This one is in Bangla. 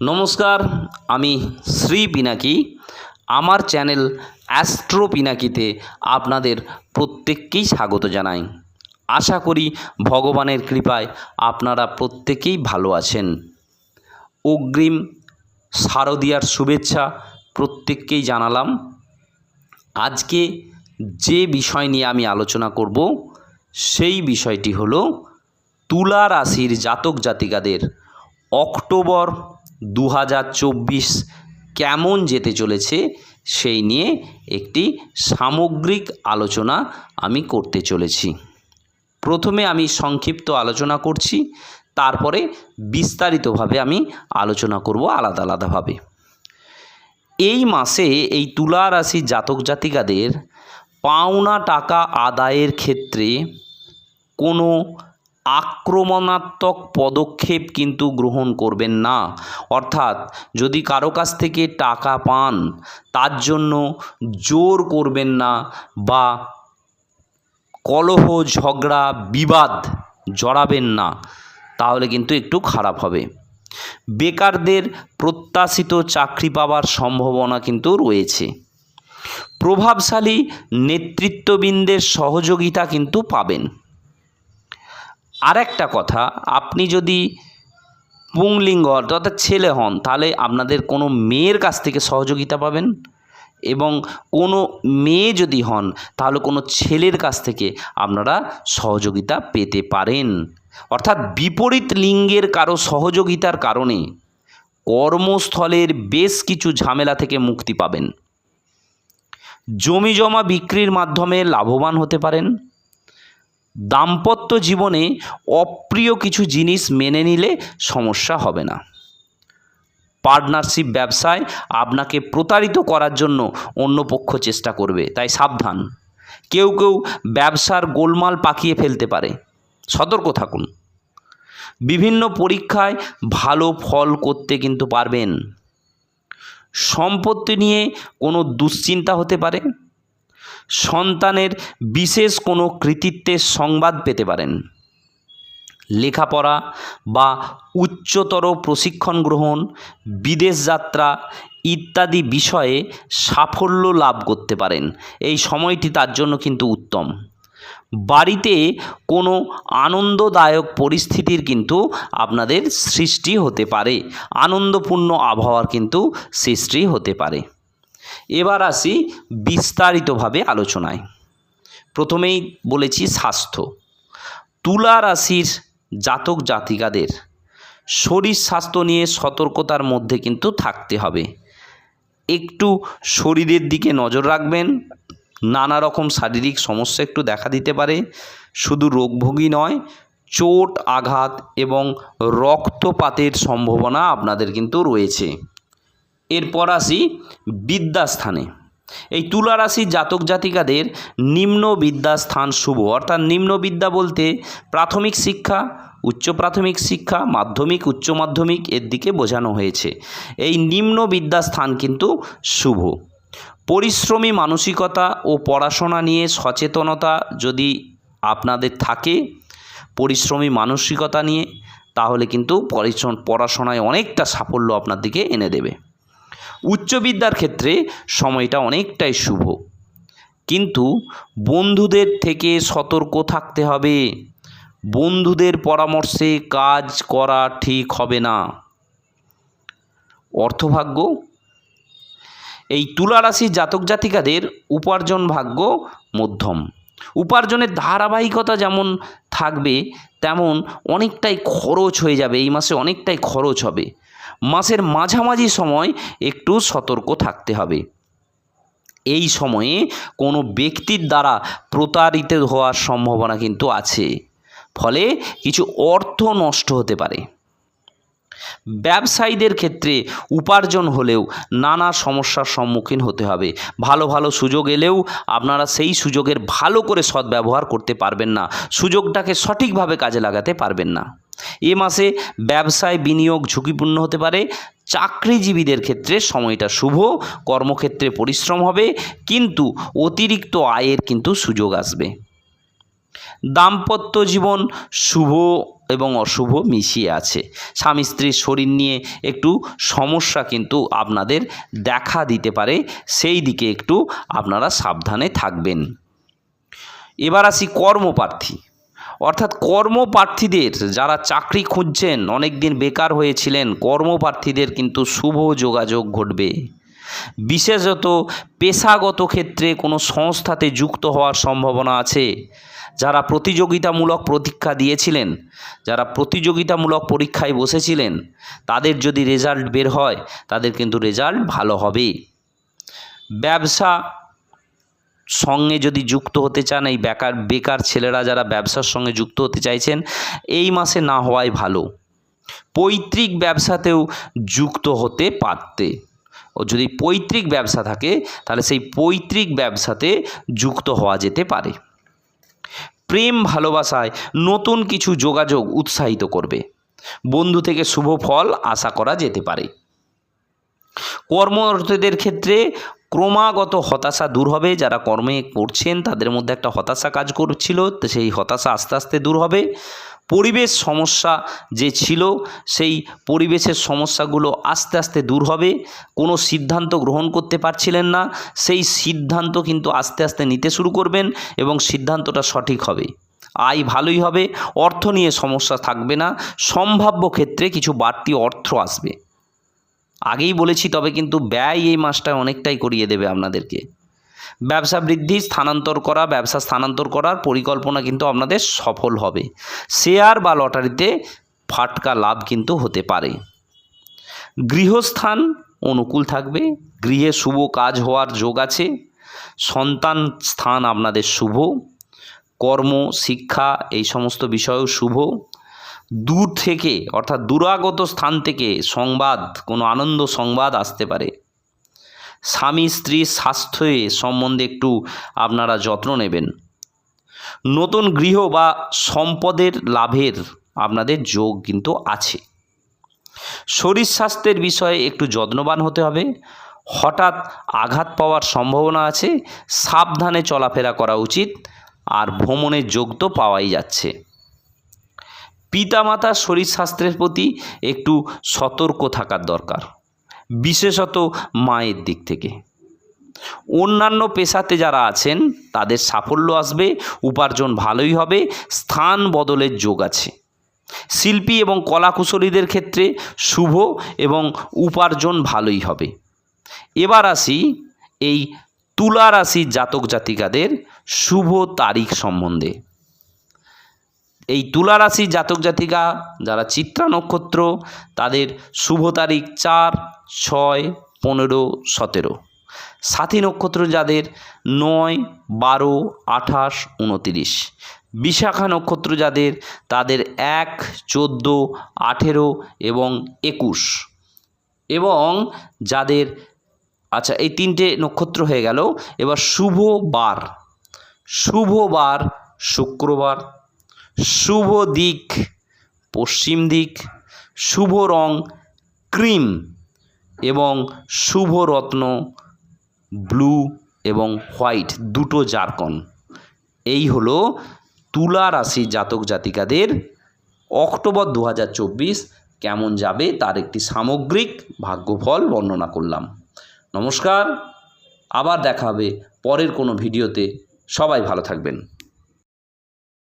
নমস্কার, আমি শ্রী পিনাকি। আমার চ্যানেল অ্যাস্ট্রো পিনাকিতে আপনাদের প্রত্যেককেই স্বাগত জানাই। আশা করি ভগবানের কৃপায় আপনারা প্রত্যেকেই ভালো আছেন। অগ্রিম শারদীয়ার শুভেচ্ছা প্রত্যেককেই জানালাম। আজকে যে বিষয় নিয়ে আমি আলোচনা করব সেই বিষয়টি হলো তুলা রাশির জাতক জাতিকাদের অক্টোবর 2024 কেমন যেতে চলেছে সেই নিয়ে একটি সামগ্রিক আলোচনা আমি করতে চলেছি। প্রথমে আমি সংক্ষিপ্ত আলোচনা করছি, তারপরে বিস্তারিতভাবে আমি আলোচনা করব আলাদা আলাদাভাবে। এই মাসে এই তুলা রাশির জাতক জাতিকাদের পাওনা টাকা আদায়ের ক্ষেত্রে কোনো আক্রমণাত্মক পদক্ষেপ কিন্তু গ্রহণ করবেন না। অর্থাৎ যদি কারো কাছ থেকে টাকা পান তার জন্য জোর করবেন না বা কলহ ঝগড়া বিবাদ জড়াবেন না, তাহলে কিন্তু একটু খারাপ হবে। বেকারদের প্রত্যাশিত চাকরি পাওয়ার সম্ভাবনা কিন্তু রয়েছে। প্রভাবশালী নেতৃত্ববৃন্দের সহযোগিতা কিন্তু পাবেন। আর একটা কথা, আপনি যদি পুংলিঙ্গ অর্থাৎ ছেলে হন তাহলে আপনাদের কোনো মেয়ের কাছ থেকে সহযোগিতা পাবেন, এবং কোনো মেয়ে যদি হন তাহলে কোনো ছেলের কাছ থেকে আপনারা সহযোগিতা পেতে পারেন। অর্থাৎ বিপরীত লিঙ্গের কারো সহযোগিতার কারণে কর্মস্থলের বেশ কিছু ঝামেলা থেকে মুক্তি পাবেন। জমি জমা বিক্রির মাধ্যমে লাভবান হতে পারেন। দাম্পত্য জীবনে অপ্রিয় কিছু জিনিস মেনে নিলে সমস্যা হবে না। পার্টনারশিপ ব্যবসায় আপনাকে প্রতারিত করার জন্য অন্য পক্ষ চেষ্টা করবে, তাই সাবধান। কেউ কেউ ব্যবসার গোলমাল পাকিয়ে ফেলতে পারে, সতর্ক থাকুন। বিভিন্ন পরীক্ষায় ভালো ফল করতে কিন্তু পারবেন। সম্পত্তি নিয়ে কোনো দুশ্চিন্তা হতে পারে। সন্তানের বিশেষ কোনো কৃতিত্বের সংবাদ পেতে পারেন। লেখাপড়া বা উচ্চতর প্রশিক্ষণ গ্রহণ, বিদেশ যাত্রা ইত্যাদি বিষয়ে সাফল্য লাভ করতে পারেন। এই সময়টি তার জন্য কিন্তু উত্তম। বাড়িতে কোনো আনন্দদায়ক পরিস্থিতির কিন্তু আপনাদের সৃষ্টি হতে পারে, আনন্দপূর্ণ আবহাওয়ার কিন্তু সৃষ্টি হতে পারে। এবার আসি বিস্তারিতভাবে আলোচনায়। প্রথমেই বলেছি স্বাস্থ্য। তুলা রাশির জাতক জাতিকাদের শরীর স্বাস্থ্য নিয়ে সতর্কতার মধ্যে কিন্তু থাকতে হবে। একটু শরীরের দিকে নজর রাখবেন। নানা রকম শারীরিক সমস্যা একটু দেখা দিতে পারে। শুধু রোগভোগী নয়, চোট আঘাত এবং রক্তপাতের সম্ভাবনা আপনাদের কিন্তু রয়েছে। এরপর আসি বিদ্যাস্থানে। এই তুলা রাশির জাতক জাতিকাদের নিম্ন বিদ্যাস্থান শুভ। অর্থাৎ নিম্ন বিদ্যা বলতে প্রাথমিক শিক্ষা, উচ্চ প্রাথমিক শিক্ষা, মাধ্যমিক, উচ্চ মাধ্যমিক এর দিকে বোঝানো হয়েছে। এই নিম্ন বিদ্যাস্থান কিন্তু শুভ। পরিশ্রমী মানসিকতা ও পড়াশোনা নিয়ে সচেতনতা যদি আপনাদের থাকে, পরিশ্রমী মানসিকতা নিয়ে, তাহলে কিন্তু পড়াশোনায় অনেকটা সাফল্য আপনার দিকে এনে দেবে। উচ্চবিদ্যার ক্ষেত্রে সময়টা অনেকটাই শুভ, কিন্তু বন্ধুদের থেকে সতর্ক থাকতে হবে। বন্ধুদের পরামর্শে কাজ করা ঠিক হবে না। অর্থভাগ্য। এই তুলা রাশির জাতক জাতিকাদের উপার্জন ভাগ্য মধ্যম। উপার্জনের ধারাবাহিকতা যেমন থাকবে, তেমন অনেকটাই খরচ হয়ে যাবে। এই মাসে অনেকটাই খরচ হবে। মাসের মাঝামাঝি সময় একটু সতর্ক থাকতে হবে। এই সময়ে কোনো ব্যক্তির দ্বারা প্রতারিত হওয়ার সম্ভাবনা কিন্তু আছে, ফলে কিছু অর্থ নষ্ট হতে পারে। ব্যবসায়ীদের ক্ষেত্রে উপার্জন হলেও নানা সমস্যার সম্মুখীন হতে হবে। ভালো ভালো সুযোগ এলেও আপনারা সেই সুযোগের ভালো করে সদ্ব্যবহার করতে পারবেন না, সুযোগটাকে সঠিকভাবে কাজে লাগাতে পারবেন না। এ মাসে ব্যবসায় বিনিয়োগ ঝুঁকিপূর্ণ হতে পারে। চাকরিজীবীদের ক্ষেত্রে সময়টা শুভ। কর্মক্ষেত্রে পরিশ্রম হবে, কিন্তু অতিরিক্ত আয়ের কিন্তু সুযোগ আসবে। দাম্পত্য জীবন শুভ এবং অশুভ মিশিয়ে আছে। স্বামী স্ত্রীর শরীর নিয়ে একটু সমস্যা কিন্তু আপনাদের দেখা দিতে পারে, সেই দিকে একটু আপনারা সাবধানে থাকবেন। এবার আসি কর্মপ্রার্থী, অর্থাৎ কর্মপ্রার্থীদের যারা চাকরি খুঁজছেন, অনেক দিন বেকার হয়েছিলেন, কর্মপ্রার্থীদের কিন্তু শুভ যোগাযোগ ঘটবে। বিশেষত পেশাগত ক্ষেত্রে কোনো সংস্থাতে যুক্ত হওয়ার সম্ভাবনা আছে। যারা প্রতিযোগিতামূলক পরীক্ষা দিয়েছিলেন, যারা প্রতিযোগিতামূলক পরীক্ষায় বসেছিলেন, তাদের যদি রেজাল্ট বের হয়, তাদের কিন্তু রেজাল্ট ভালো হবে। ব্যবসা সঙ্গে যদি যুক্ত হতে চান, এই বেকার ছেলেরা যারা ব্যবসার সঙ্গে যুক্ত হতে চাইছেন, এই মাসে না হওয়াই ভালো। পৈতৃক ব্যবসাতেও যুক্ত হতে পারতে, ও যদি পৈতৃক ব্যবসা থাকে তাহলে সেই পৈতৃক ব্যবসাতে যুক্ত হওয়া যেতে পারে। প্রেম ভালোবাসায় নতুন কিছু যোগাযোগ উৎসাহিত করবে। বন্ধু থেকে শুভ ফল আশা করা যেতে পারে। কর্মরতদের ক্ষেত্রে ক্রমাগত হতাশা দূর হবে। যারা কর্মে করছেন তাদের মধ্যে একটা হতাশা কাজ করছিল, তো সেই হতাশা আস্তে আস্তে দূর হবে। পরিবেশ সমস্যা যে ছিল, সেই পরিবেশের সমস্যাগুলো আস্তে আস্তে দূর হবে। কোনো সিদ্ধান্ত গ্রহণ করতে পারছিলেন না, সেই সিদ্ধান্ত কিন্তু আস্তে আস্তে নিতে শুরু করবেন এবং সিদ্ধান্তটা সঠিক হবে। আয় ভালোই হবে, অর্থ নিয়ে সমস্যা থাকবে না। সম্ভাব্য ক্ষেত্রে কিছু বাড়তি অর্থ আসবে। আগেই বলেছি, তবে কিন্তু ব্যয় এই মাসটায় অনেকটাই করিয়ে দেবে আপনাদেরকে। ব্যবসা বৃদ্ধি, ব্যবসা স্থানান্তর করার পরিকল্পনা কিন্তু আপনাদের সফল হবে। শেয়ার বা লটারিতে ফাটকা লাভ কিন্তু হতে পারে। গৃহস্থান অনুকূল থাকবে, গৃহে শুভ কাজ হওয়ার যোগ আছে। সন্তান স্থান আপনাদের শুভ। কর্ম, শিক্ষা এই সমস্ত বিষয়েও শুভ। দূর থেকে অর্থাৎ দূরাগত স্থান থেকে সংবাদ, কোনো আনন্দ সংবাদ আসতে পারে। স্বামী স্ত্রীর স্বাস্থ্য সম্বন্ধে একটু আপনারা যত্ন নেবেন। নতুন গৃহ বা সম্পদের লাভের আপনাদের যোগ কিন্তু আছে। শরীর স্বাস্থ্যের বিষয়ে একটু যত্নবান হতে হবে। হঠাৎ আঘাত পাওয়ার সম্ভাবনা আছে, সাবধানে চলাফেরা করা উচিত। আর ভ্রমণের যোগ তো পাওয়াই যাচ্ছে। পিতামাতার শরীর স্বাস্থ্যের প্রতি একটু সতর্ক থাকার দরকার, বিশেষত মায়ের দিক থেকে। অন্যান্য পেশাতে যারা আছেন তাদের সাফল্য আসবে, উপার্জন ভালোই হবে, স্থান বদলের যোগ আছে। শিল্পী এবং কলাকুশলীদের ক্ষেত্রে শুভ এবং উপার্জন ভালোই হবে। এবার আসি এই তুলা রাশির জাতক জাতিকাদের শুভ তারিখ সম্বন্ধে। এই তুলা রাশির জাতক জাতিকা যারা চিত্রা নক্ষত্র, তাদের শুভ তারিখ 4, 6, 15, 17। সাথী নক্ষত্র যাদের 9, 12, 28, 29। বিশাখা নক্ষত্র যাদের, তাদের 1, 14, 18 এবং 21। এবং যাদের এই 3টে নক্ষত্র হয়ে গেল। এবার শুভ বার শুক্রবার, শুভ দিক পশ্চিম দিক, শুভ রং ক্রিম এবং শুভ রত্ন ব্লু এবং হোয়াইট, দুটো জারকন। এই হলো তুলা রাশি জাতক জাতিকাদের অক্টোবর 2024 কেমন যাবে তার একটি সামগ্রিক ভাগ্যফল বর্ণনা করলাম। নমস্কার, আবার দেখা হবে পরের কোনো ভিডিওতে। সবাই ভালো থাকবেন।